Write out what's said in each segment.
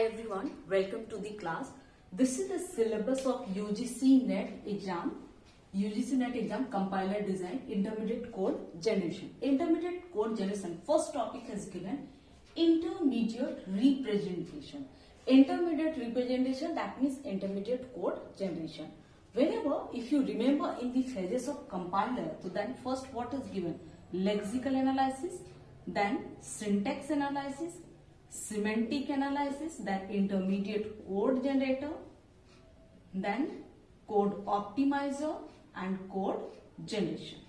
everyone, welcome to the class. This is the syllabus of UGC NET exam compiler design, intermediate code generation. Intermediate code generation, first topic has given intermediate representation. Intermediate representation, that means intermediate code generation. Whenever, if you remember in the phases of compiler, so then first what is given? Lexical analysis, then syntax analysis, semantic analysis, then intermediate code generator, then code optimizer and code generation.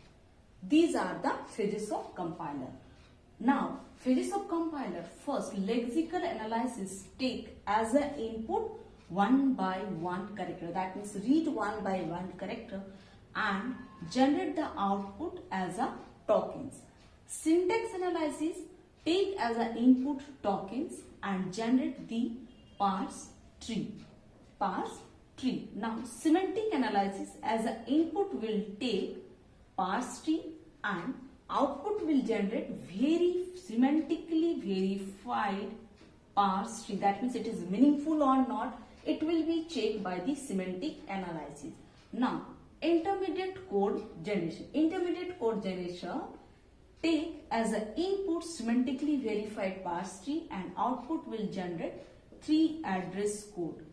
These are the phases of compiler. Now, phases of compiler, first lexical analysis take as an input one by one character, that means read one by one character and generate the output as a tokens. Syntax analysis take as an input tokens and generate the parse tree. Now, semantic analysis as an input will take parse tree and output will generate very semantically verified parse tree. That means it is meaningful or not, it will be checked by the semantic analysis. Now, intermediate code generation. Intermediate code generation take as an input semantically verified parse tree and output will generate three address code.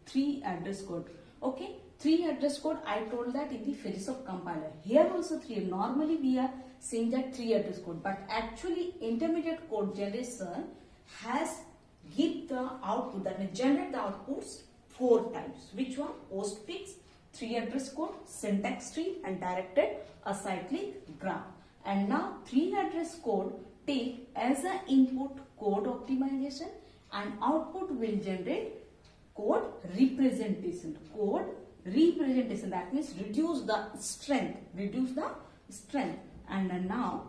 Okay, three address code, I told that in the phases of compiler. Here also three. Normally we are saying that three address code, but actually intermediate code generation has give the output, that means generate the outputs four types. Which one? Postfix, three address code, syntax tree and directed acyclic graph. And now three address code take as an input code optimization and output will generate code representation. That means reduce the strength. And now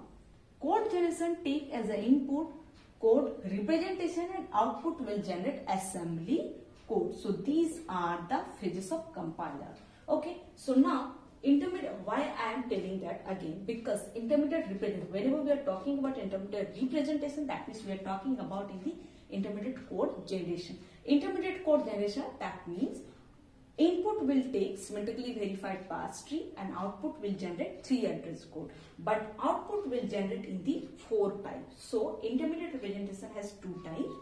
code generation take as an input code representation and output will generate assembly code. So these are the phases of compiler. Okay, so now intermediate, why I am telling that again? Because intermediate representation, whenever we are talking about intermediate representation, that means we are talking about in the intermediate code generation. Intermediate code generation, that means input will take semantically verified parse tree and output will generate three address code. But output will generate in the four types. So intermediate representation has two types.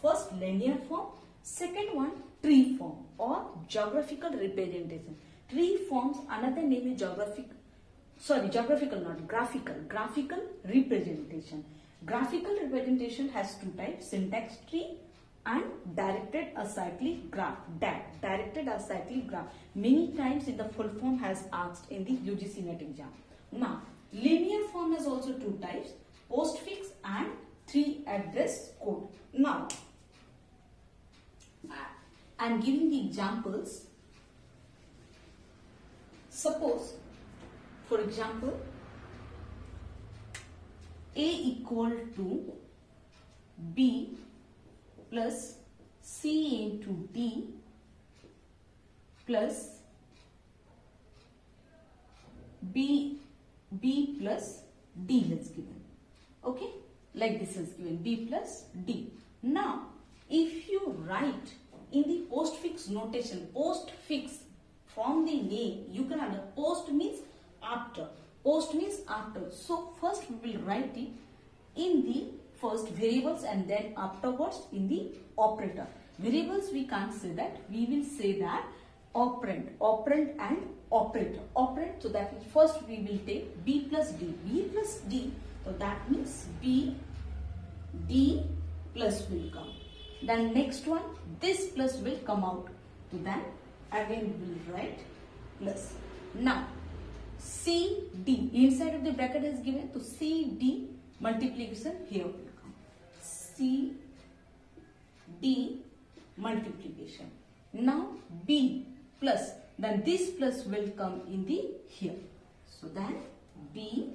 First, linear form. Second one, tree form or geographical representation. Tree forms, another name is graphical representation. Graphical representation has two types, syntax tree and directed acyclic graph. Directed acyclic graph. Many times in the full form has asked in the UGC NET exam. Now, linear form has also two types, postfix and three address code. Now, I am giving the examples. Suppose, for example, A equal to B plus C into D plus B plus D is given. Okay, like this is given, B plus D. Now, if you write in the postfix notation, postfix from the name, you can understand post means after. So first we will write it in the first variables and then afterwards in the operator. Variables we can't say that, we will say that operand and operator. So that means first we will take B plus D. So that means D plus will come. Then next one, this plus will come out. So then again we will write plus. Now CD, inside of the bracket is given, to CD multiplication here will come. CD multiplication. Now B plus, then this plus will come in the here. So then B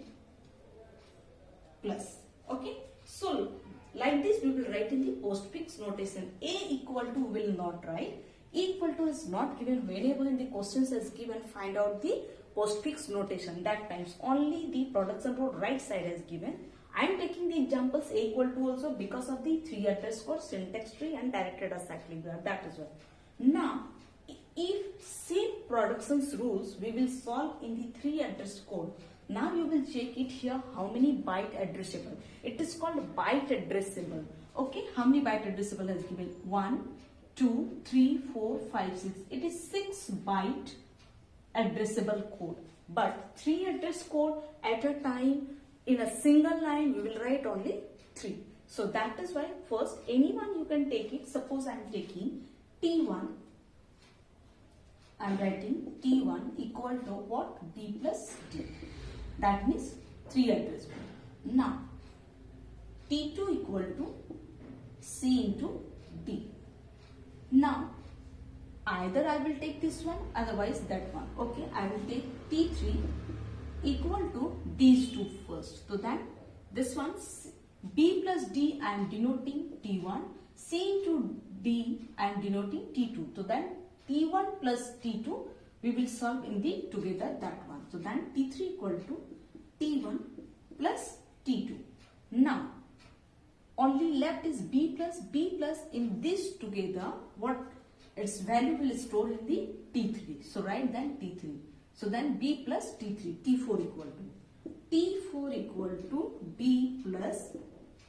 plus. Okay. So like this we will write in the postfix notation. A equal to will not write. Equal to is not given. Whenever in the questions is given, find out the postfix notation. That times only the production row right side is given. I am taking the examples A equal to also because of the 3 address code, syntax tree and directed acyclic graph. That is why. Now, if same productions rules we will solve in the 3 address code. Now you will check it here how many byte addressable. It is called byte addressable. Okay, how many byte addressable has given? 1, 2, 3, 4, 5, 6. It is 6 byte addressable code. But 3 address code at a time in a single line we will write only 3. So that is why first anyone you can take it. Suppose I am taking T1. I am writing T1 equal to what? B plus D. That means 3 address code. Now T2 equal to C into D. Now either I will take this one, otherwise that one. Okay, I will take T3 equal to these two first. So then this one B plus D I am denoting T1, C into D I am denoting T2. So then T1 plus T2 we will solve in the together that one. So then T3 equal to T1 plus T2. Now only left is B plus in this together what its value will store in the T3. So write then T3. So then B plus T3, T4 equal to B plus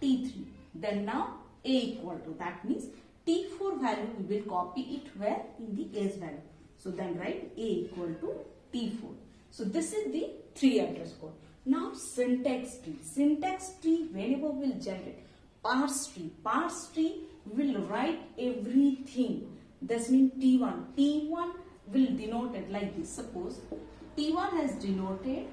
T3. Then now A equal to, that means T4 value we will copy it where? In the A's value. So then write A equal to T4. So this is the 3 address code. Now syntax tree. Syntax tree whenever will generate parse tree will write everything. This means T1 will denote it like this. Suppose T1 has denoted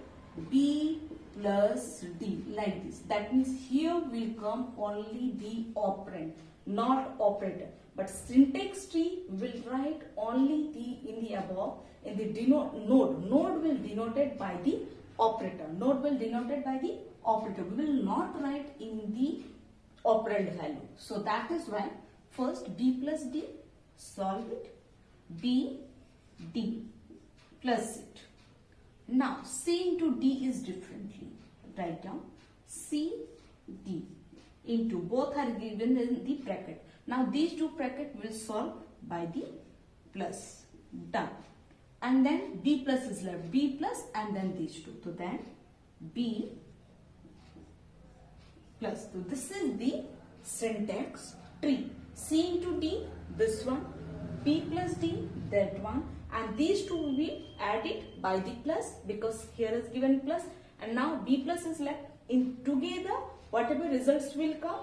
B plus D like this. That means here will come only the operand, not operator. But syntax tree will write only the in the above in the node. Node will denoted by the operator. Node will denoted by the operator. We will not write in the operand value. So that is why first B plus D, solve it, B, D, plus it. Now C into D is differently. Write down C, D into, both are given in the bracket. Now these two bracket will solve by the plus. Done. And then B plus is left. B plus and then these two. So then B plus. So this is the syntax tree. C into D, this one. B plus D, that one. And these two will be added by the plus because here is given plus. And now B plus is left. In together, whatever results will come,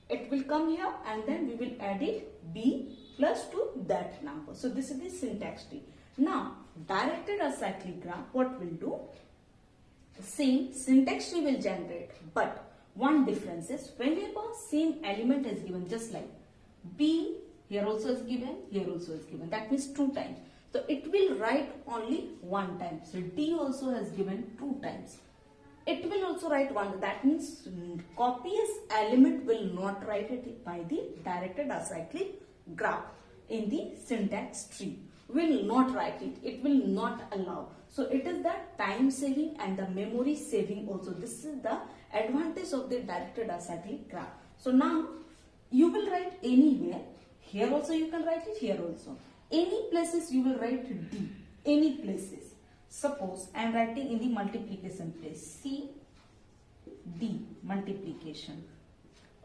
it will come here and then we will add it B plus to that number. So this is the syntax tree. Now directed acyclic graph, what will do? Same syntax tree will generate, but one difference is whenever same element is given, just like B here also is given, here also is given. That means 2 times. So it will write only 1 time. So D also has given 2 times. It will also write 1. That means copious element will not write it by the directed acyclic graph in the syntax tree. Will not write it. It will not allow. So it is the time saving and the memory saving also. This is the advantage of the directed acyclic graph. So now you will write anywhere. Here also you can write it, here also. Any places you will write D. Any places. Suppose I am writing in the multiplication place. C, D, multiplication.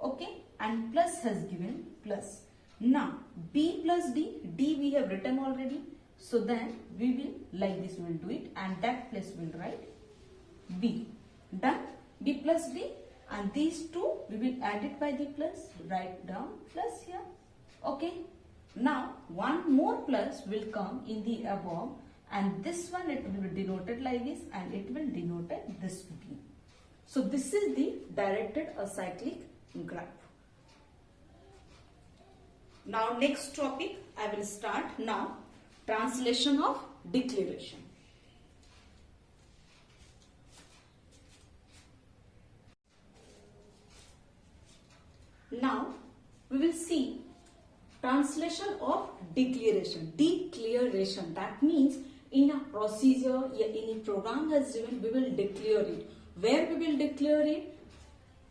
Okay. And plus has given plus. Now B plus D. D we have written already. So then we will like this we will do it. And that place will write B. Done. B plus D. And these two we will add it by the plus. Write down plus here. Okay. Now one more plus will come in the above. And this one it will be denoted like this and it will denote this B. So this is the directed acyclic graph. Now next topic I will start now. Translation of declaration. Now we will see translation of declaration. Declaration, that means in a procedure, any program has given, we will declare it. Where we will declare it?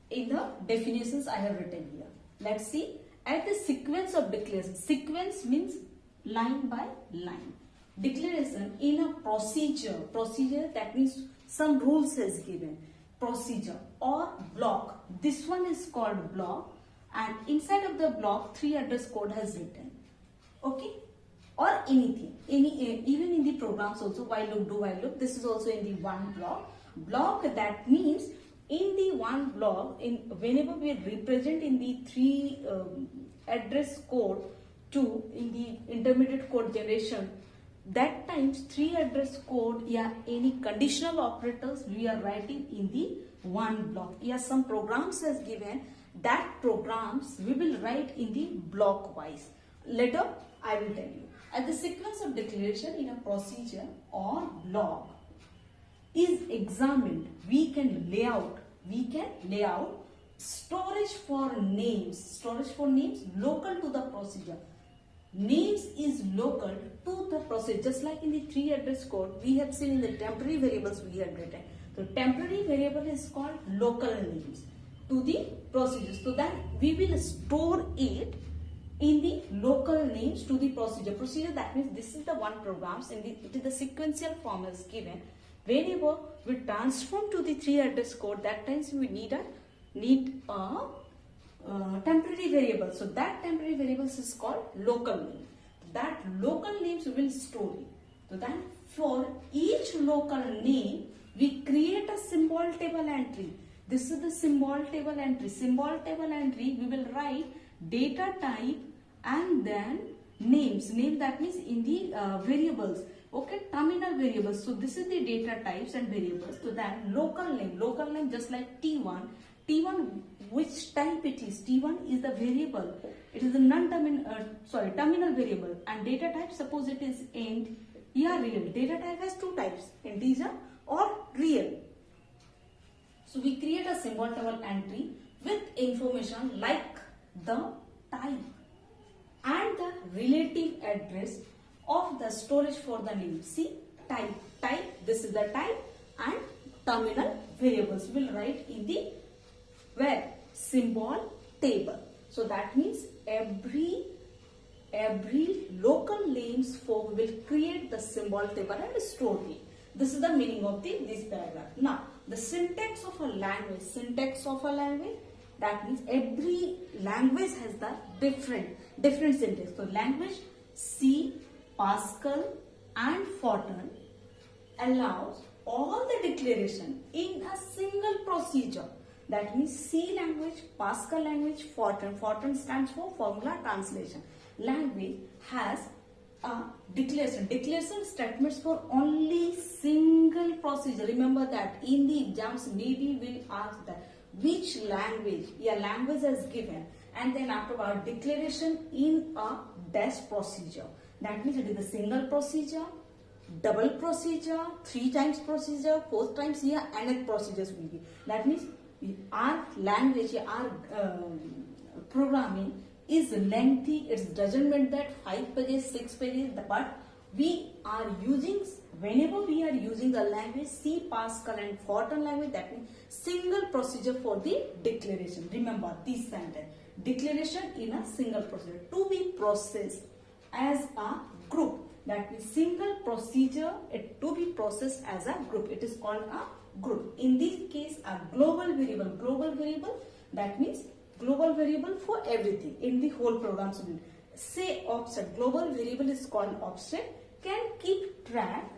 in the definitions I have written here. Let's see. At the sequence of declaration, sequence means line by line. Declaration in a procedure that means some rules is given, procedure or block. This one is called block, and inside of the block 3 address code has written. Okay, or anything, even in the programs also, while loop, do while loop, this is also in the one block. Block, that means in the one block, in whenever we represent in the 3 address code to in the intermediate code generation, that times 3 address code, yeah, any conditional operators we are writing in the one block. Yeah, some programs has given, that programs we will write in the block wise. Later I will tell you. At the sequence of declaration in a procedure or block is examined, we can lay out storage for names local to the procedure. Names is local to the procedure, just like in the 3 address code we have seen in the temporary variables we have written. So temporary variable is called local names to the procedure. So that we will store it in the local names to the procedure. That means this is the one programs and it is the sequential form is given. Whenever we transform to the 3 address code, that times we need a temporary variable. So that temporary variables is called local name. That local names we will store it. So then for each local name we create a symbol table entry. This is the symbol table entry. Symbol table entry we will write data type and then names. Name, that means in the variables. Okay, terminal variables. So this is the data types and variables. So then local name just like T1. T1, which type it is? T1 is the variable. It is a terminal variable, and data type, suppose it is int, yeah, real. Data type has 2 types, integer or real. So we create a symbol table entry with information like the type and the relative address of the storage for the name. See, type, this is the type, and terminal variables will write in the where? Symbol table. So that means every local names for we will create the symbol table and store it. This is the meaning of this paragraph. Now the syntax of a language, that means every language has the different syntax. So language C, Pascal and Fortran allows all the declaration in a single procedure. That means C language, Pascal language, Fortran. Fortran stands for formula translation. Language has a declaration statements for only single procedure. Remember that in the exams maybe will ask that which language, language is given, and then afterward declaration in a dash procedure. That means it is a single procedure, double procedure, 3 times procedure, 4 times nth procedures will be. That means our language, our programming is lengthy. It doesn't mean that 5 pages, 6 pages, but we are using, whenever we are using the language C, Pascal and Fortran language, that means single procedure for the declaration. Remember this sentence, declaration in a single procedure to be processed as a group. That means single procedure to be processed as a group. It is called a group. In this case, a global variable, that means global variable for everything in the whole program. Say offset, global variable is called offset, can keep track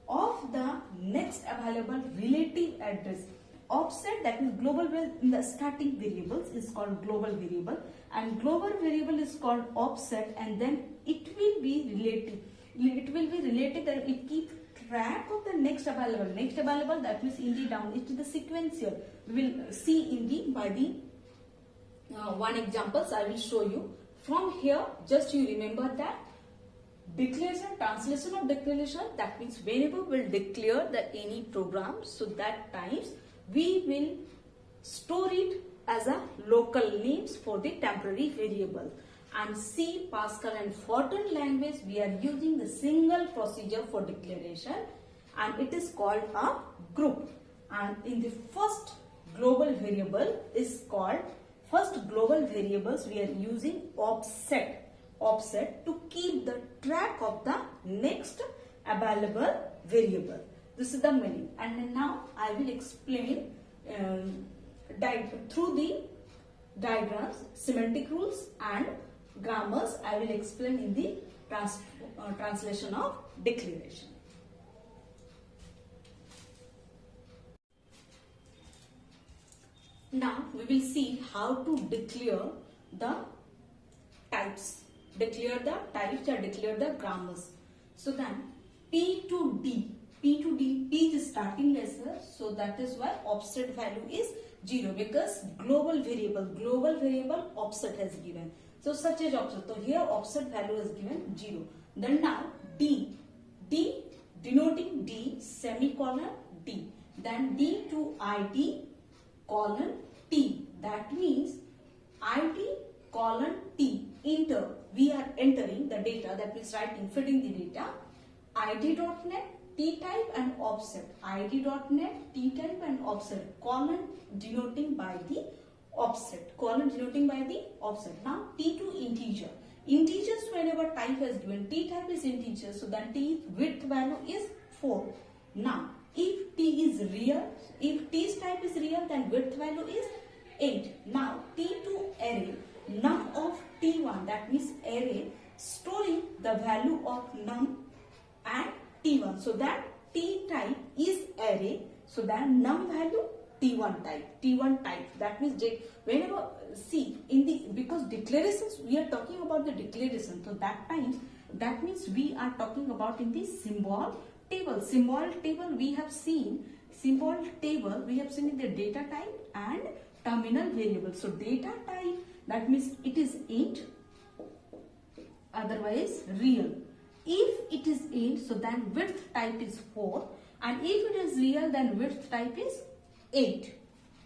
of the next available relative address. Offset, that is global, in the starting variables is called global variable, and global variable is called offset, and then it will be relative. It will be related and it keeps track of the next available, that means in the down, it is the sequential. We will see in the by the one examples I will show you. From here, just you remember that declaration, translation of declaration, that means whenever we will declare the any program, so that times we will store it as a local names for the temporary variable. And C, Pascal and Fortran language, we are using the single procedure for declaration, and it is called a group. And in the first global variable is called, first global variables we are using offset to keep the track of the next available variable. This is the meaning. And now I will explain through the diagrams, semantic rules and grammars. I will explain in the translation of declaration. Now we will see how to declare the types. Declare the types or declare the grammars. So then P to D is starting letter, so that is why offset value is 0, because global variable offset has given. So such as offset. So here offset value is given 0. Then now D denoting D semicolon D. Then D to IT colon T. That means IT colon T. Enter. We are entering the data, that means fitting the data. ID.net T-type and offset. ID.net T-type and offset. Colon denoting by the offset. Now T to integer. Integers whenever type is given. T-type is integer, so then T width value is 4. Now if T is real, if T's type is real, then width value is 8. Now T to array. Num of T1, that means array storing the value of num and T1. So that T type is array. So that num value T1 type. That means whenever see in the, because declarations we are talking about the declaration. So that means we are talking about in the symbol table. Symbol table we have seen in the data type and terminal variable. So data type, that means it is int, otherwise real. If it is int, so then width type is 4, and if it is real, then width type is 8.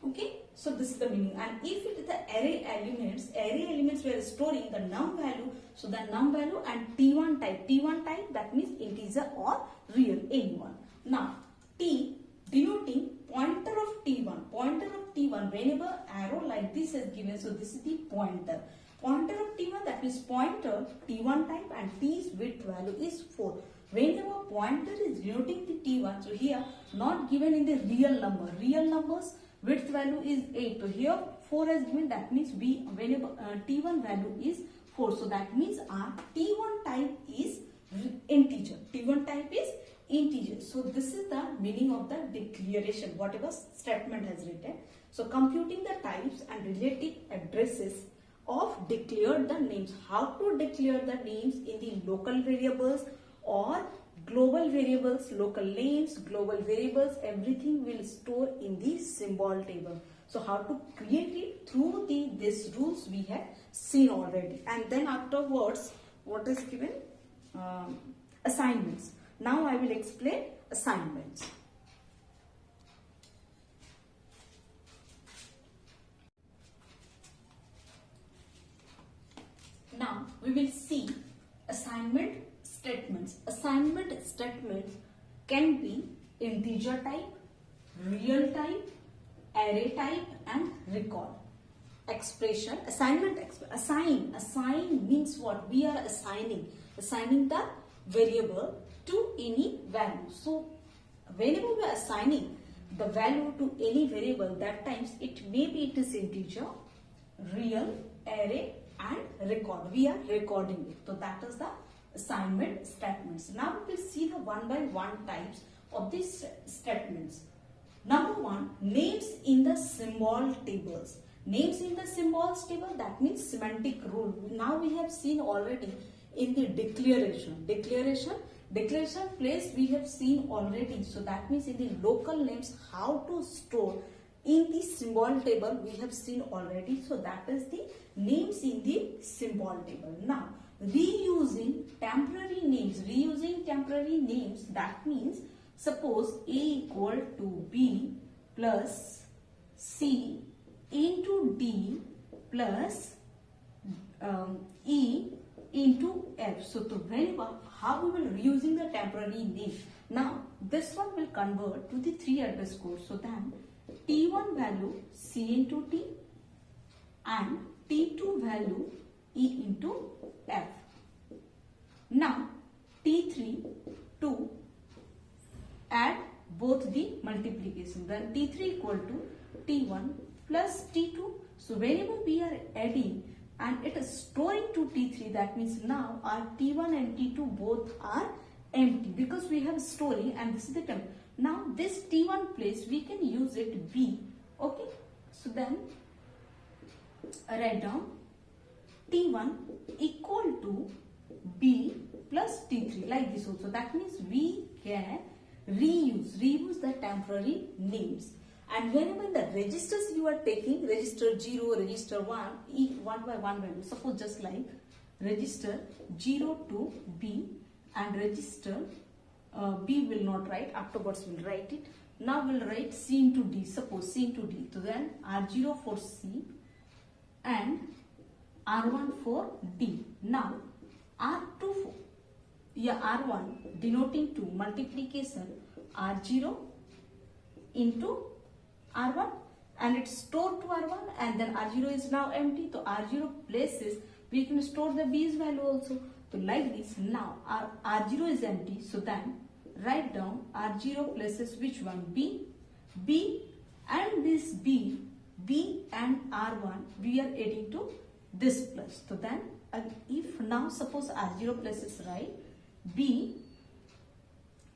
Okay, so this is the meaning. And if it is the array elements we are storing the num value, so the num value and T1 type, that means integer or real, anyone. Now T denoting pointer of T1, whenever arrow like this is given, so this is the pointer of T1, that means pointer T1 type, and T's width value is 4. Whenever pointer is denoting the T1, so here not given in the real numbers width value is 8. So here 4 is given, that means whenever T1 value is 4, so that means our T1 type is integer. So this is the meaning of the declaration, whatever statement has written. So computing the types and related addresses of declared the names. How to declare the names in the local variables or global variables, local names, global variables, everything will store in the symbol table. So how to create it through these rules we have seen already. And then afterwards, what is given? Assignments. Now I will explain assignments. Now we will see assignment statements. Assignment statements can be integer type, real type, array type and record. Expression, assign means what? We are assigning the variable to any value. So whenever we are assigning the value to any variable, that times it is integer, real, array and record. We are recording it. So that is the assignment statements. Now we will see the one by one types of these statements. Number one, names in the symbol tables. Names in the symbols table, that means semantic rule. Now we have seen already in the declaration place we have seen already. So that means in the local names, how to store in the symbol table we have seen already. So that is the names in the symbol table. Now reusing temporary names, that means suppose A equal to B plus C into D plus E into F. So to whenever, how we will reusing the temporary name. Now this one will convert to the 3 address code. So then T1 value C into T and T2 value E into F. Now T3 to add both the multiplication, then T3 equal to T1 plus T2. So whenever we are adding and it is storing to T3, that means now our T1 and T2 both are empty because we have storing and this is the term. Now this T1 place we can use it B. Okay, so then write down T1 equal to B plus T3 like this also. That means we can reuse the temporary names. And whenever in the registers you are taking register 0, register 1, each one by one value. Suppose just like register 0 to B and register B will not write, afterwards we'll write it. Now we'll write C into D, suppose C into D. So then R0 for C and R1 for D. Now R2 for R1 denoting to multiplication R0 into R1 and it's stored to R1 and then R0 is now empty. So R0 places we can store the B's value also. So like this, now our R0 is empty. So then write down R0 places which one? B and this B and R1 we are adding to this plus. So then if now suppose R0 places right B,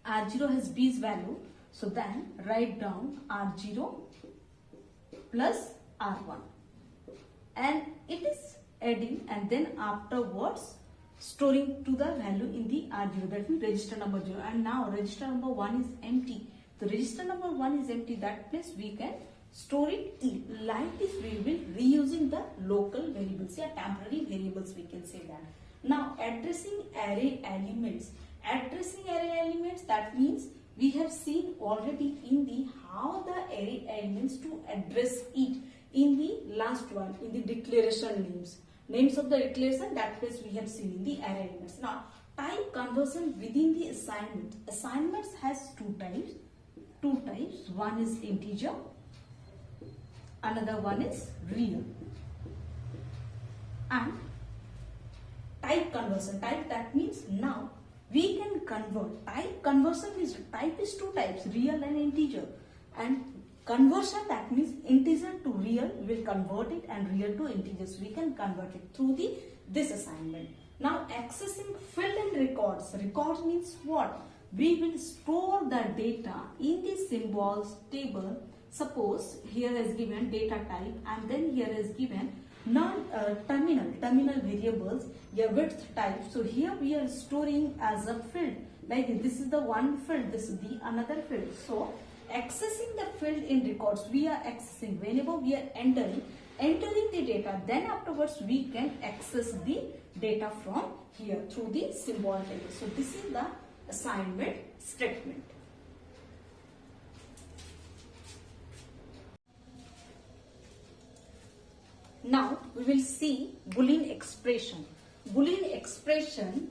R0 has B's value. So then write down R0 plus R1 and it is adding and then afterwards storing to the value in the R0, that means register number 0, and now register number 1 is empty. The register number 1 is empty, that place we can store it E. Like this we will reusing the local variables, temporary variables we can say that. Now addressing array elements. Addressing array elements, that means we have seen already in the how the array elements to address it in the last one, in the declaration names of the declaration, that place we have seen in the array elements. Now type conversion within the assignment. Assignments has two types. One is integer, another one is real. And type conversion, that means now we can convert. Type conversion is two types, real and integer. And conversion, that means integer to real, we will convert it, and real to integers we can convert it through this assignment. Now accessing field and records. Records means what? We will store the data in the symbols table. Suppose here is given data type and then here is given terminal variables, width type. So here we are storing as a field, like this is the one field, this is the another field. So accessing the field in records, we are accessing whenever we are entering the data, then afterwards we can access the data from here through the symbol table. So this is the assignment statement. Now we will see Boolean expression. Boolean expression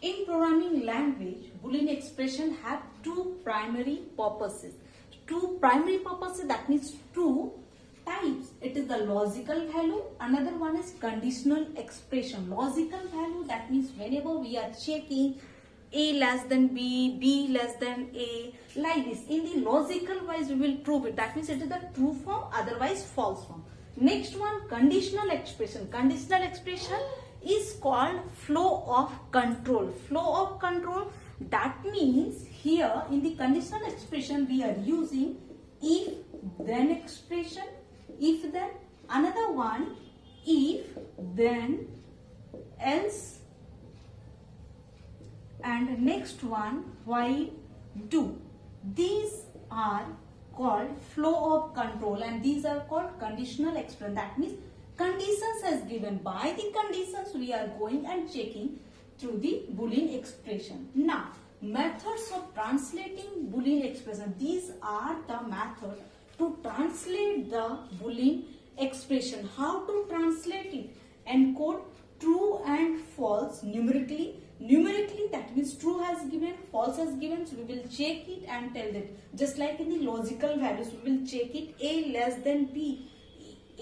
in programming language, Boolean expression have two primary purposes. That means two types. It is the logical value. Another one is conditional expression. Logical value, that means whenever we are checking A less than B, B less than A, like this. In the logical wise we will prove it. That means it is the true form, otherwise false form. Next one, conditional expression. Conditional expression is called flow of control. Flow of control, that means here in the conditional expression we are using if then expression, if then. Another one, if then else, and next one, while do. These are called flow of control and these are called conditional expression. That means conditions as given. By the conditions we are going and checking through the Boolean expression. Now methods of translating Boolean expression. These are the methods to translate the Boolean expression. How to translate it? Encode true and false numerically. Numerically, that means true as given, false as given, so we will check it and tell that. Just like in the logical values, we will check it A less than B.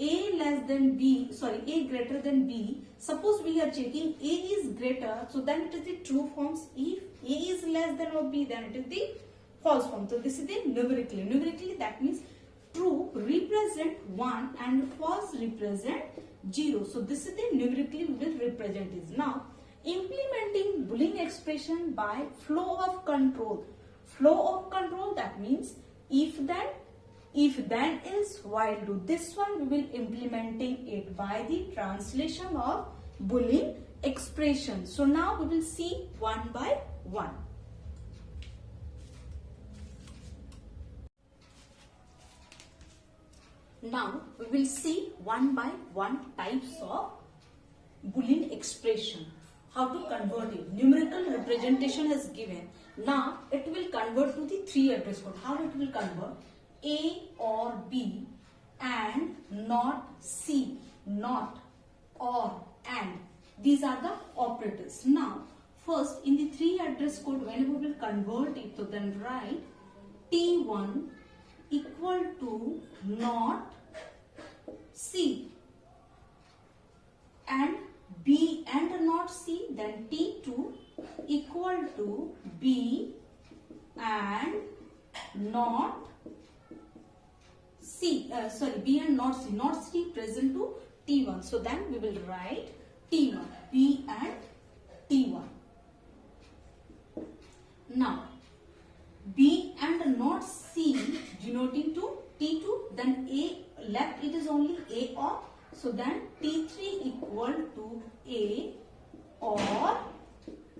A less than B, sorry, A greater than B. Suppose we are checking A is greater, so then it is the true forms. If A is less than or B, then it is the false form. So this is the numerically. Numerically, that means true represent 1 and false represent 0. So this is the numerically we will represent is. Now, implementing Boolean expression by flow of control. Flow of control, that means if then else, while do. This one we will implementing it by the translation of Boolean expression. So now we will see one by one. Now we will see one by one types of Boolean expression. How to convert it. Numerical representation is given. Now it will convert to the 3 address code. How it will convert? A or B and not C, not or and. These are the operators. Now first in the 3 address code, when we will convert it, so then write T1 equal to not C and B and not C, then T2 equal to B and not C, B and not C, not C present to T1. So then we will write T1, B and T1. Now, B and not C denoting to T2, then A left it is only A or, so then T3 equal to A or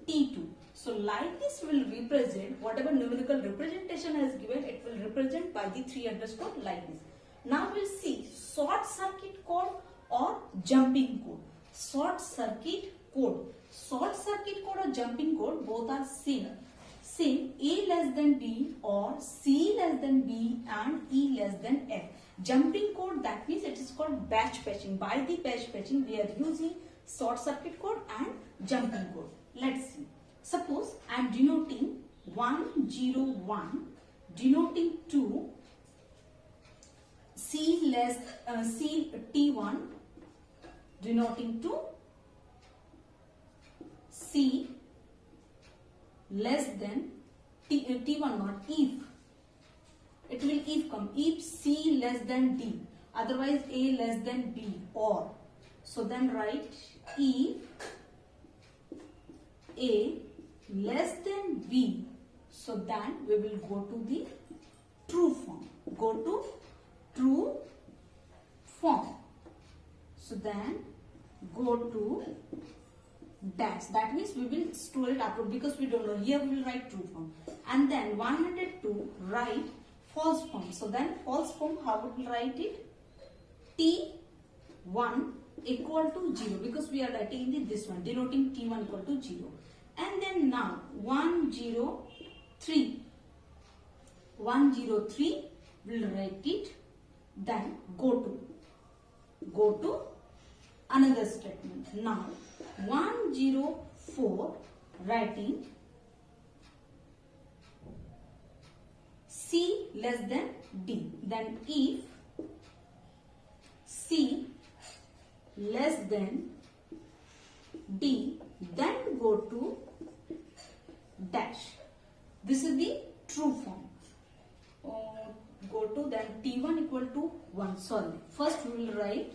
T2. So like this will represent whatever numerical representation has given, it will represent by the 3 address code like this. Now we'll see short circuit code or jumping code. Short circuit code. Short circuit code or jumping code both are same. Same A less than B or C less than B and E less than F. Jumping code, that means it is called batch patching. By the batch patching we are using short circuit code and jumping code. Let's see. Suppose I am denoting 101 denoting to C T1 denoting to C less than T1 not if. It will if come. If C less than D. Otherwise A less than B or. So then write if A less than B. So then we will go to the true form. Go to true form. So then go to dash. That means we will store it upward because we don't know. Here we will write true form. And then 102 write false form. So then false form, how we will write it? T1 equal to 0 because we are writing in this one denoting T1 equal to 0. And then now 103 will write it. Then go to another statement. Now 104 writing C less than D. Then if C less than D, then go to dash. This is the true form. Go to then T1 equal to 1. Sorry. First we will write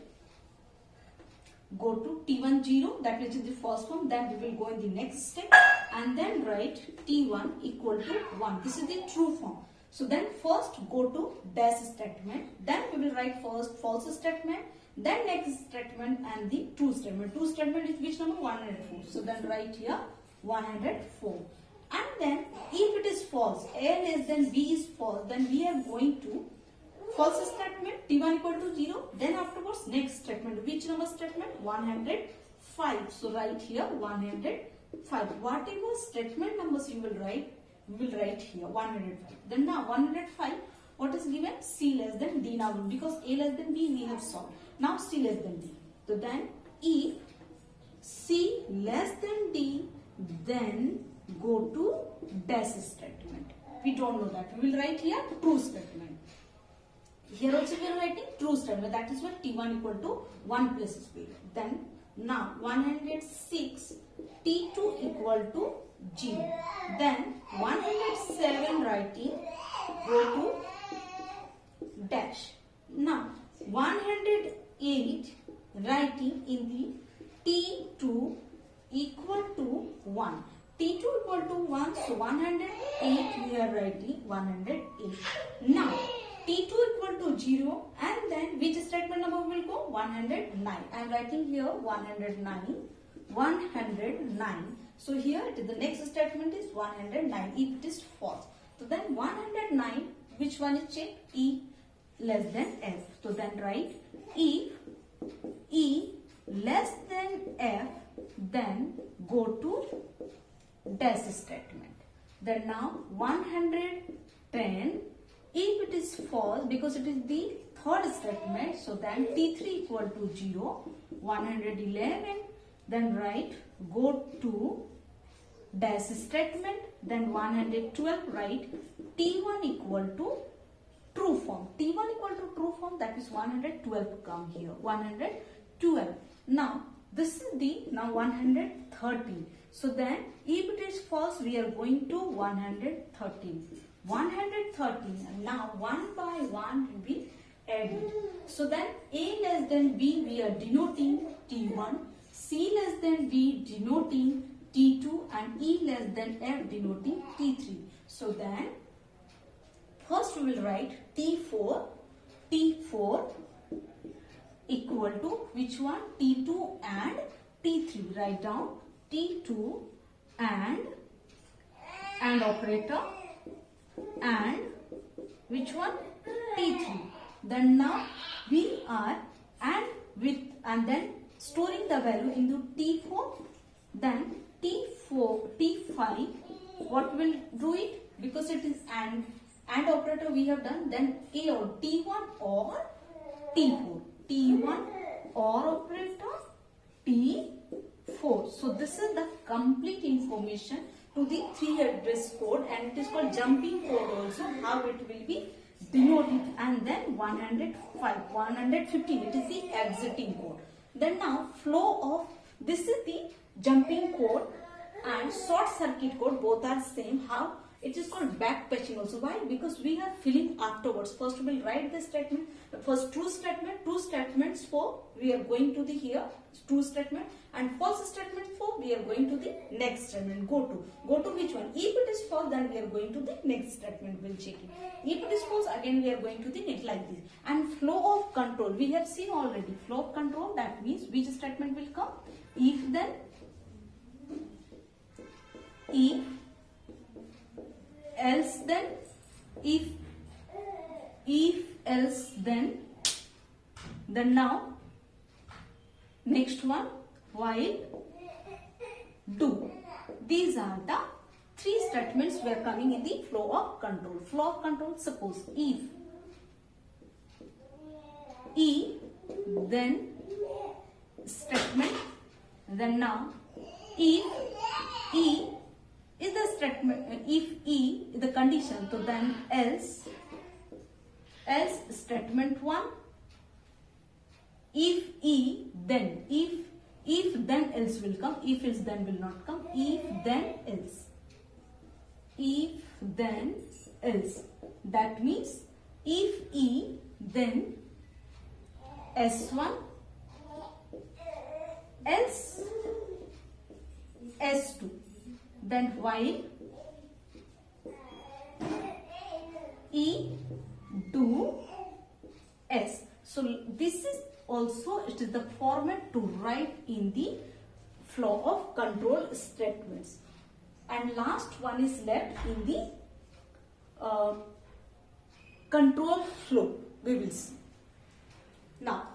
go to T1 0, that which is the first form. Then we will go in the next step and then write T1 equal to 1. This is the true form. So then first go to dash statement. Then we will write first false statement. Then next statement and the true statement. True statement is which number? 104. So then write here 104. And then if it is false, A less than B is false, then we are going to false statement T1 equal to 0. Then afterwards next statement. Which number statement? 105. So write here 105. Whatever statement numbers you will write, we will write here 105. Then now 105, what is given? C less than D now because A less than B we have solved. Now C less than D. So then if C less than D, then go to dash statement. We don't know that. We will write here true statement. Here also we are writing true statement. That is why T1 equal to 1 plus speed. Then now 106 T2 equal to 0. Then 107 writing go to dash. Now 108 writing in the T2 equal to 1. T2 equal to 1, so 108 we are writing 108. Now T2 equal to 0 and then which statement number will go? 109. I am writing here 109. 109. So here the next statement is 109 if it is false. So then 109, which one is checked? E less than F. So then write if E less than F, then go to dash statement. Then now 110, if it is false because it is the third statement, so then T3 equal to 0, 111, then write go to dash statement, then 112 write T1 equal to true form. T1 equal to true form, that is 112 come here, 112. Now this is the now 113. So then if it is false we are going to 113. 113 and now one by one will be added. So then A less than B we are denoting T1, C less than B denoting T2 and E less than F denoting T3. So then first we will write T4 equal to which one? T2 and T3. Write down T2 and operator and which one? T3. Then now we are and then storing the value into T4. Then T5 what will do it? Because it is and operator we have done, then A or T1 or T4. T1 or operator T4. So this is the complete information to the 3 address code and it is called jumping code also, how it will be denoted. And then 105, 115 it is the exiting code. Then now flow of, this is the jumping code and short circuit code, both are same. How? It is called back patching also. Why? Because we are filling afterwards. First we will write the statement. First true statement, two statements for we are going to the here true statement, and false statement for we are going to the next statement. Go to which one? If it is false, then we are going to the next statement. We'll check it. If it is false, again we are going to the next, like this. And flow of control we have seen already. Flow of control, that means which statement will come? If then, if else then, if else then now next one while do. These are the 3 statements were coming in the flow of control. Flow of control, suppose if E then statement, then now if E is the statement, if E is the condition, so then else statement 1. If E then, if then else will come, if else then will not come. If then else, if then else, that means if E then S1 else S2, then while E do S. So this is also, it is the format to write in the flow of control statements. And last one is left in the control flow. We will see. Now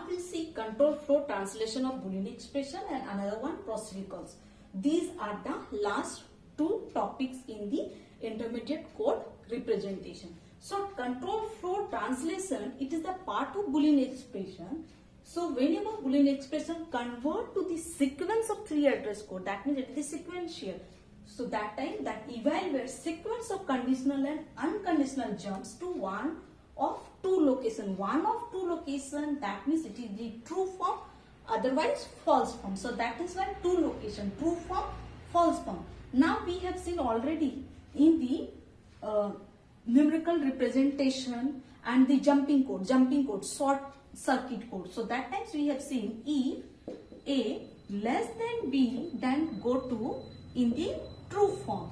we'll see control flow, translation of Boolean expression, and another one procedure calls. These are the last 2 topics in the intermediate code representation. So control flow translation, it is the part of Boolean expression So whenever Boolean expression convert to the sequence of 3 address code, that means it is sequential. So that time that evaluates sequence of conditional and unconditional jumps to one of two location. One of two location, that means it is the true form, otherwise false form. So that is why two location, true form, false form. Now we have seen already in the numerical representation and the jumping code, short circuit code. So that times we have seen if A less than B, then go to in the true form.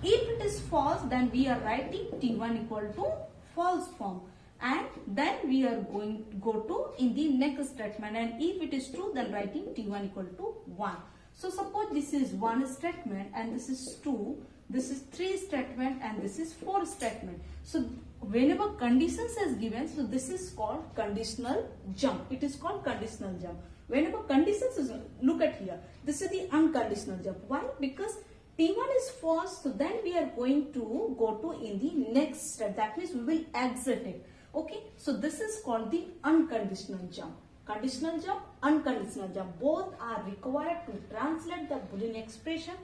If it is false, then we are writing T1 equal to false form, and then we are going to go to in the next statement, and if it is true, then writing T1 equal to 1. So suppose this is one statement and this is 2, this is 3 statement and this is 4 statement. So whenever conditions is given, so this is called conditional jump. It is called conditional jump. Whenever conditions is, look at here, this is the unconditional jump. Why? Because T1 is false, so then we are going to go to in the next step. That means we will exit it. Okay, so this is called the unconditional jump. Conditional jump, unconditional jump, both are required to translate the Boolean expression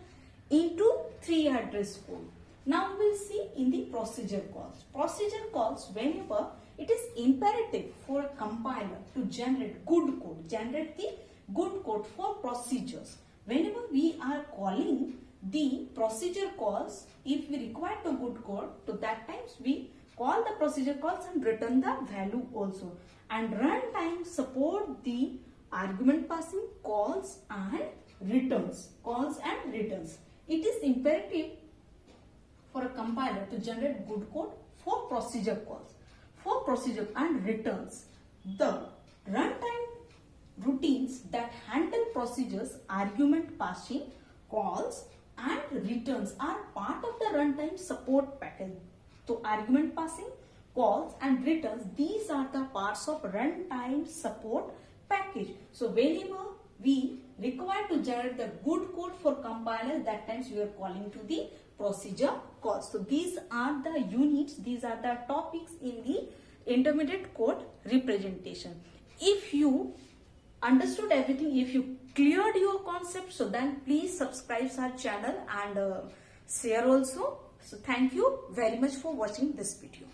into 3 address code. Now we will see in the procedure calls. Procedure calls, whenever it is imperative for a compiler to generate good code, generate the good code for procedures. Whenever we are calling the procedure calls, if we require the good code, to that times we call the procedure calls and return the value also. And runtime support the argument passing, calls and returns. It is imperative for a compiler to generate good code for procedure calls, for procedure and returns. The runtime routines that handle procedures, argument passing, calls and returns are part of the runtime support package. So argument passing, calls and returns, these are the parts of runtime support package. So whenever we require to generate the good code for compiler, that times we are calling to the procedure calls. So these are the units, these are the topics in the intermediate code representation. If you understood everything, if you cleared your concept, so then please subscribe our channel and share also. So thank you very much for watching this video.